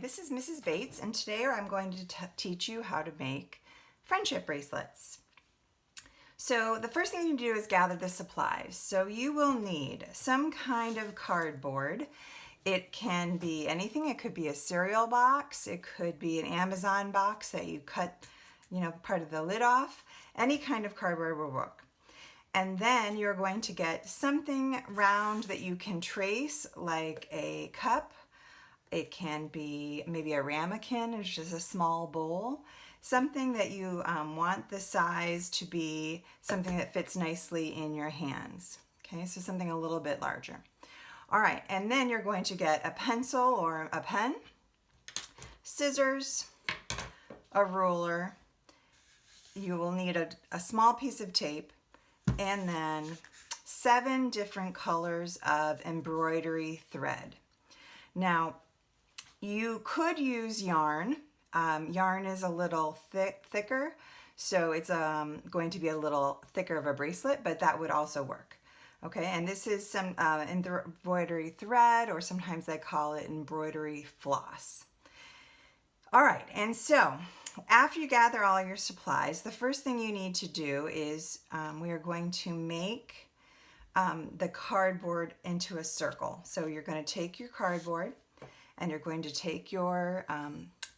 this is Mrs. Bates, and today I'm going to teach you how to make friendship bracelets. So the first thing you do is gather the supplies. So you will need some kind of cardboard. It can be anything. It could be a cereal box. It could be an Amazon box that you cut, part of the lid off. Any kind of cardboard will work. And then you're going to get something round that you can trace, like a cup. It can be maybe a ramekin, it's just a small bowl. Something that you want the size to be something that fits nicely in your hands. Okay, so something a little bit larger. All right, and then you're going to get a pencil or a pen, scissors, a ruler. You will need a small piece of tape, and then 7 different colors of embroidery thread. Now, you could use yarn. Yarn is a little thicker, so it's going to be a little thicker of a bracelet, but that would also work. Okay, and this is some embroidery thread, or sometimes they call it embroidery floss. All right, and so after you gather all your supplies, the first thing you need to do is we are going to make the cardboard into a circle. So you're going to take your cardboard, and you're going to take your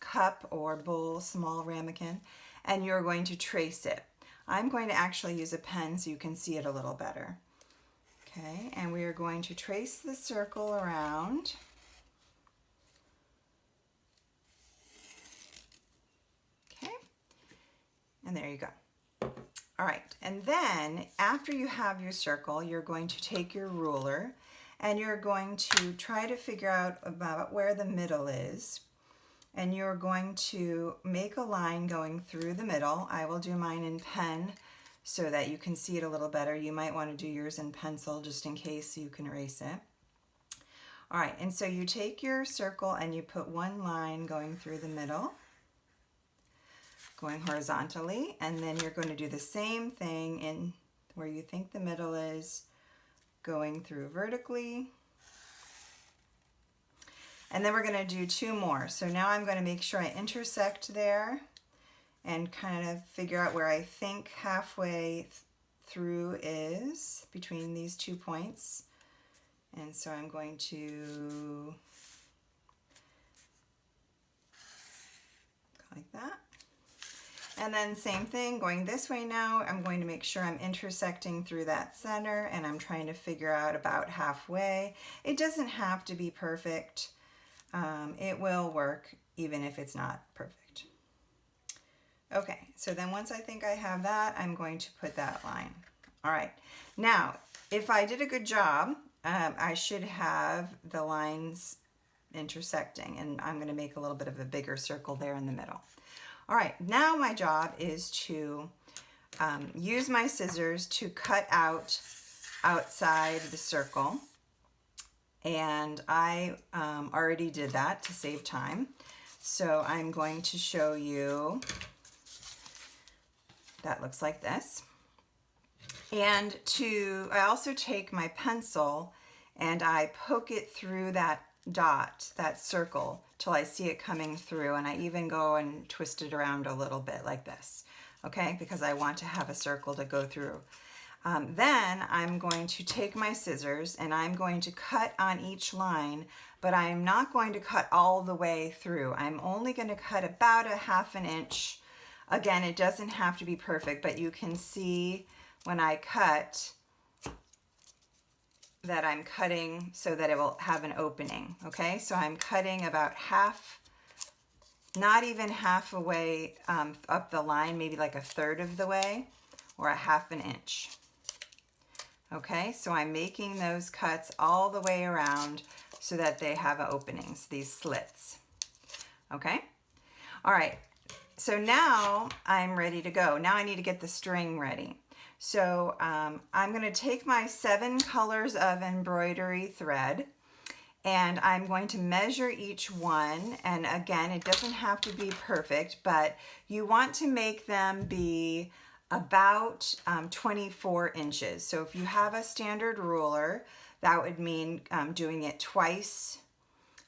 cup or bowl, small ramekin, and you're going to trace it. I'm going to actually use a pen so you can see it a little better. Okay, and we are going to trace the circle around. Okay, and there you go. All right, and then after you have your circle, you're going to take your ruler and you're going to try to figure out about where the middle is. And you're going to make a line going through the middle. I will do mine in pen so that you can see it a little better. You might want to do yours in pencil just in case so you can erase it. All right, and so you take your circle and you put one line going through the middle, going horizontally, and then you're going to do the same thing in where you think the middle is, going through vertically. And then we're going to do 2 more. So now I'm going to make sure I intersect there and kind of figure out where I think halfway through is between these 2 points. And so I'm going to go like that. And then same thing, going this way now, I'm going to make sure I'm intersecting through that center, and I'm trying to figure out about halfway. It doesn't have to be perfect. It will work even if it's not perfect. Okay, so then once I think I have that, I'm going to put that line. All right, now if I did a good job, I should have the lines intersecting, and I'm going to make a little bit of a bigger circle there in the middle. All right, now my job is to use my scissors to cut out outside the circle. And I already did that to save time. So I'm going to show you, that looks like this. And I also take my pencil and I poke it through that dot, that circle, till I see it coming through, and I even go and twist it around a little bit like this, okay, because I want to have a circle to go through. Then I'm going to take my scissors and I'm going to cut on each line, but I'm not going to cut all the way through. I'm only going to cut about a ½ inch. Again, it doesn't have to be perfect, but you can see when I cut that I'm cutting so that it will have an opening, okay? So I'm cutting about half, not even half a way up the line, maybe like a third of the way, or a ½ inch. Okay, so I'm making those cuts all the way around so that they have openings, these slits. Okay, all right, so now I'm ready to go. Now I need to get the string ready. So I'm going to take my 7 colors of embroidery thread, and I'm going to measure each one. And again, it doesn't have to be perfect, but you want to make them be about 24 inches. So if you have a standard ruler, that would mean doing it twice.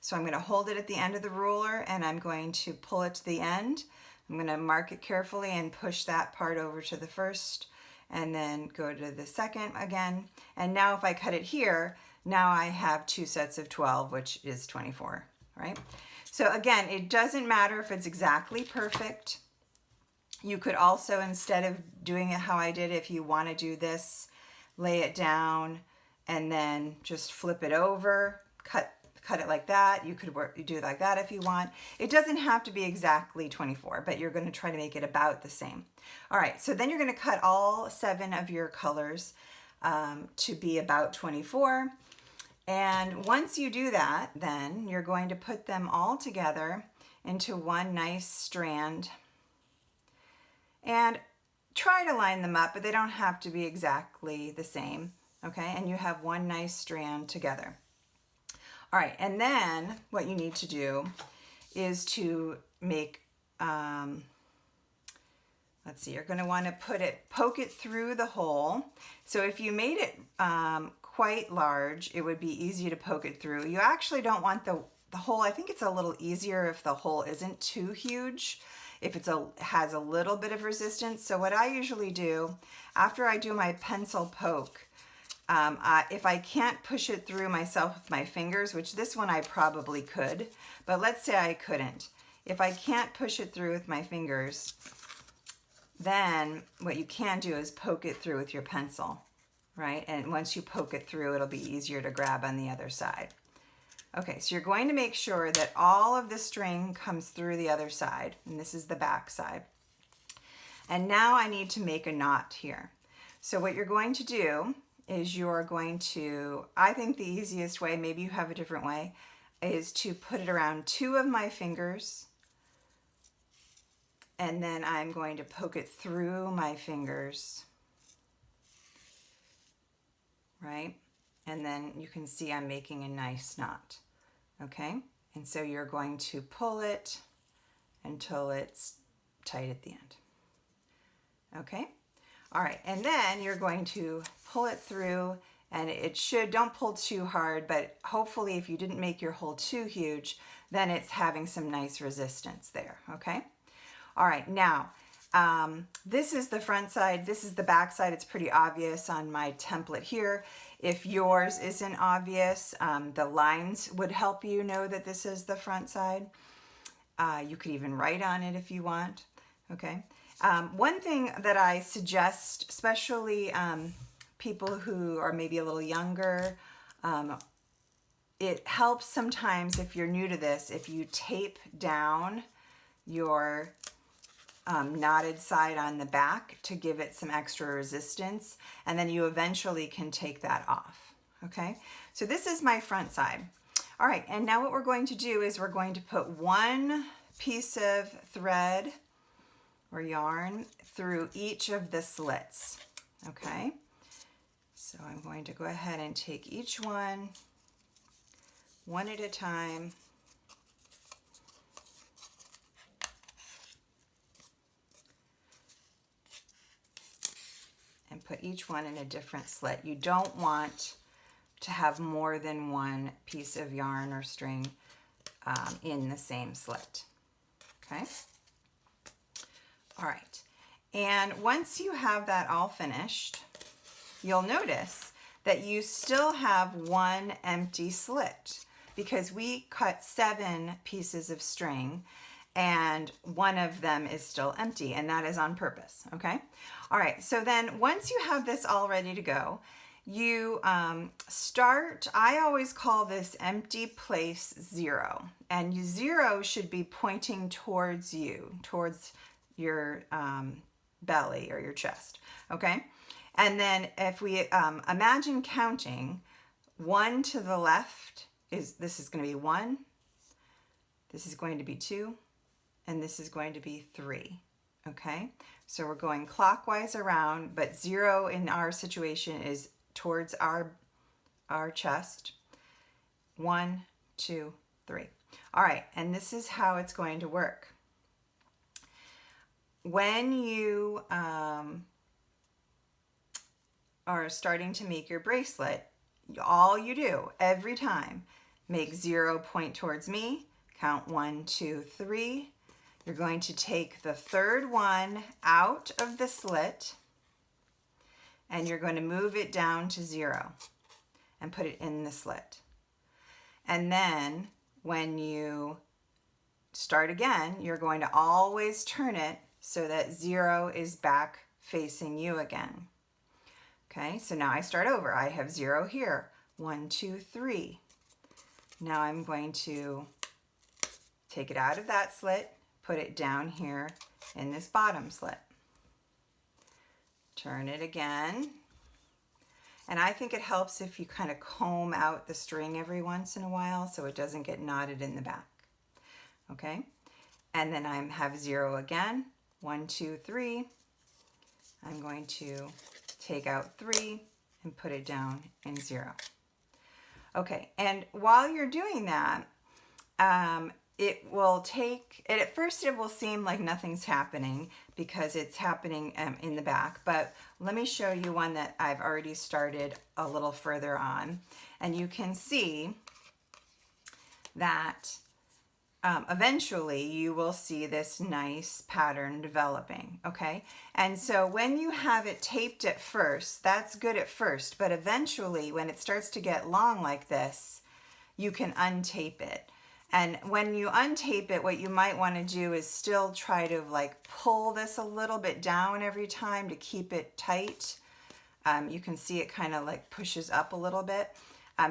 So I'm going to hold it at the end of the ruler and I'm going to pull it to the end. I'm going to mark it carefully and push that part over to the first and then go to the second again. And now if I cut it here, now I have 2 sets of 12, which is 24, right? So again, it doesn't matter if it's exactly perfect. You could also, instead of doing it how I did, if you want to do this, lay it down and then just flip it over, cut it like that. You could do it like that if you want. It doesn't have to be exactly 24, but you're going to try to make it about the same. All right, so then you're going to cut all 7 of your colors to be about 24. And once you do that, then you're going to put them all together into one nice strand. And try to line them up, but they don't have to be exactly the same, okay? And you have one nice strand together. All right, and then what you need to do is to make, let's see, you're gonna wanna poke it through the hole. So if you made it quite large, it would be easy to poke it through. You actually don't want the hole, I think it's a little easier if the hole isn't too huge, if it has a little bit of resistance. So what I usually do, after I do my pencil poke, if I can't push it through myself with my fingers, which this one I probably could, but let's say I couldn't. If I can't push it through with my fingers, then what you can do is poke it through with your pencil, right? And once you poke it through, it'll be easier to grab on the other side. Okay, so you're going to make sure that all of the string comes through the other side, and this is the back side. And now I need to make a knot here. So what you're going to do is you're going to, I think the easiest way, maybe you have a different way, is to put it around 2 of my fingers, and then I'm going to poke it through my fingers, right? And then you can see I'm making a nice knot, okay? And so you're going to pull it until it's tight at the end, okay? All right, and then you're going to pull it through, and it should, don't pull too hard, but hopefully if you didn't make your hole too huge, then it's having some nice resistance there, okay? All right, now, this is the front side, this is the back side. It's pretty obvious on my template here. If yours isn't obvious, the lines would help you know that this is the front side. You could even write on it if you want, okay? One thing that I suggest, especially people who are maybe a little younger, it helps sometimes if you're new to this, if you tape down your knotted side on the back to give it some extra resistance, and then you eventually can take that off, okay? So this is my front side. All right, and now what we're going to do is we're going to put one piece of thread or yarn through each of the slits, okay? So I'm going to go ahead and take each one at a time. And put each one in a different slit. You don't want to have more than one piece of yarn or string in the same slit, okay? All right, and once you have that all finished, you'll notice that you still have one empty slit because we cut 7 pieces of string and one of them is still empty, and that is on purpose, okay? All right, so then once you have this all ready to go, you start, I always call this empty place 0, and 0 should be pointing towards you, towards your belly or your chest, okay? And then if we imagine counting, 1 to the left this is going to be 1, this is going to be 2, and this is going to be 3, okay? So we're going clockwise around, but 0 in our situation is towards our chest. 1, 2, 3. All right, and this is how it's going to work. When you are starting to make your bracelet, all you do every time make 0 point towards me, count 1, 2, 3. You're going to take the third one out of the slit and you're going to move it down to 0 and put it in the slit. And then when you start again, you're going to always turn it so that 0 is back facing you again. Okay, so now I start over. I have 0 here. 1, 2, 3. Now I'm going to take it out of that slit, put it down here in this bottom slit. Turn it again. And I think it helps if you kind of comb out the string every once in a while so it doesn't get knotted in the back. Okay, and then I have 0 again. 1, 2, 3. I'm going to take out 3 and put it down in 0. Okay, and while you're doing that, it will take, at first it will seem like nothing's happening because it's happening in the back, but let me show you one that I've already started a little further on, and you can see that eventually you will see this nice pattern developing, okay? And so when you have it taped at first, that's good at first, but eventually when it starts to get long like this, you can untape it. And when you untape it, what you might want to do is still try to like pull this a little bit down every time to keep it tight. You can see it kind of like pushes up a little bit.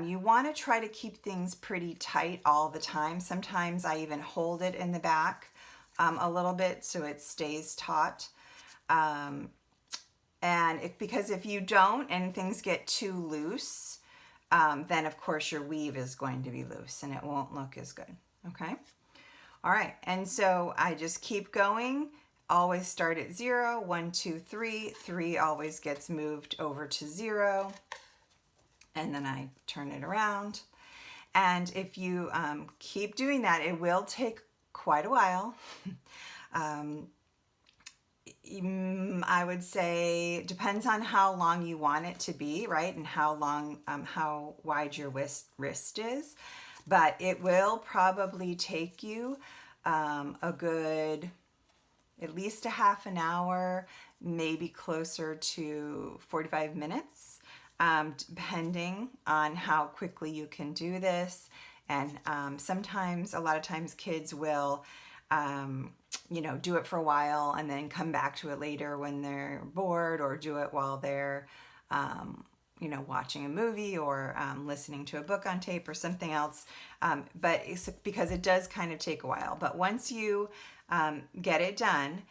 You want to try to keep things pretty tight all the time. Sometimes I even hold it in the back a little bit so it stays taut. Because if you don't and things get too loose, then of course your weave is going to be loose and it won't look as good. Okay. All right. And so I just keep going. Always start at 0. 1, 2, 3. 3 always gets moved over to 0. And then I turn it around. And if you keep doing that, it will take quite a while. I would say depends on how long you want it to be, right? And how long, how wide your wrist is. But it will probably take you a good, at least a half an hour, maybe closer to 45 minutes. Depending on how quickly you can do this. And sometimes, a lot of times kids will, do it for a while and then come back to it later when they're bored, or do it while they're, watching a movie or listening to a book on tape or something else. But it's because it does kind of take a while. But once you get it done,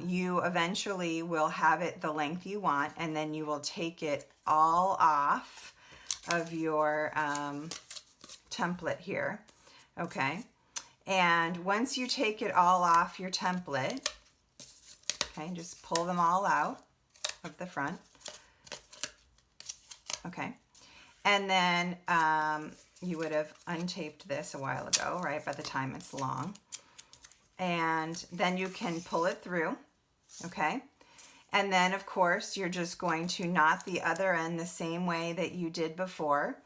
you eventually will have it the length you want, and then you will take it all off of your template here, okay? And once you take it all off your template, okay, just pull them all out of the front, okay? And then you would have untaped this a while ago, right, by the time it's long. And then you can pull it through, okay? And then, of course, you're just going to knot the other end the same way that you did before.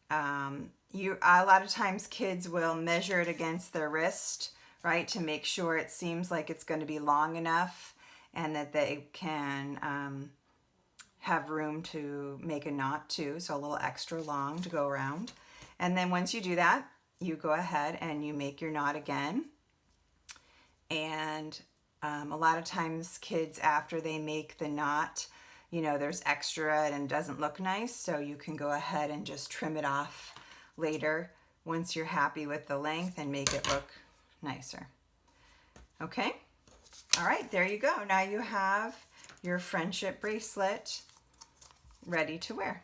A lot of times kids will measure it against their wrist, right, to make sure it seems like it's going to be long enough and that they can have room to make a knot too, so a little extra long to go around. And then once you do that, you go ahead and you make your knot again. And a lot of times kids, after they make the knot, there's extra and it doesn't look nice. So you can go ahead and just trim it off later once you're happy with the length and make it look nicer. Okay. All right, there you go. Now you have your friendship bracelet ready to wear.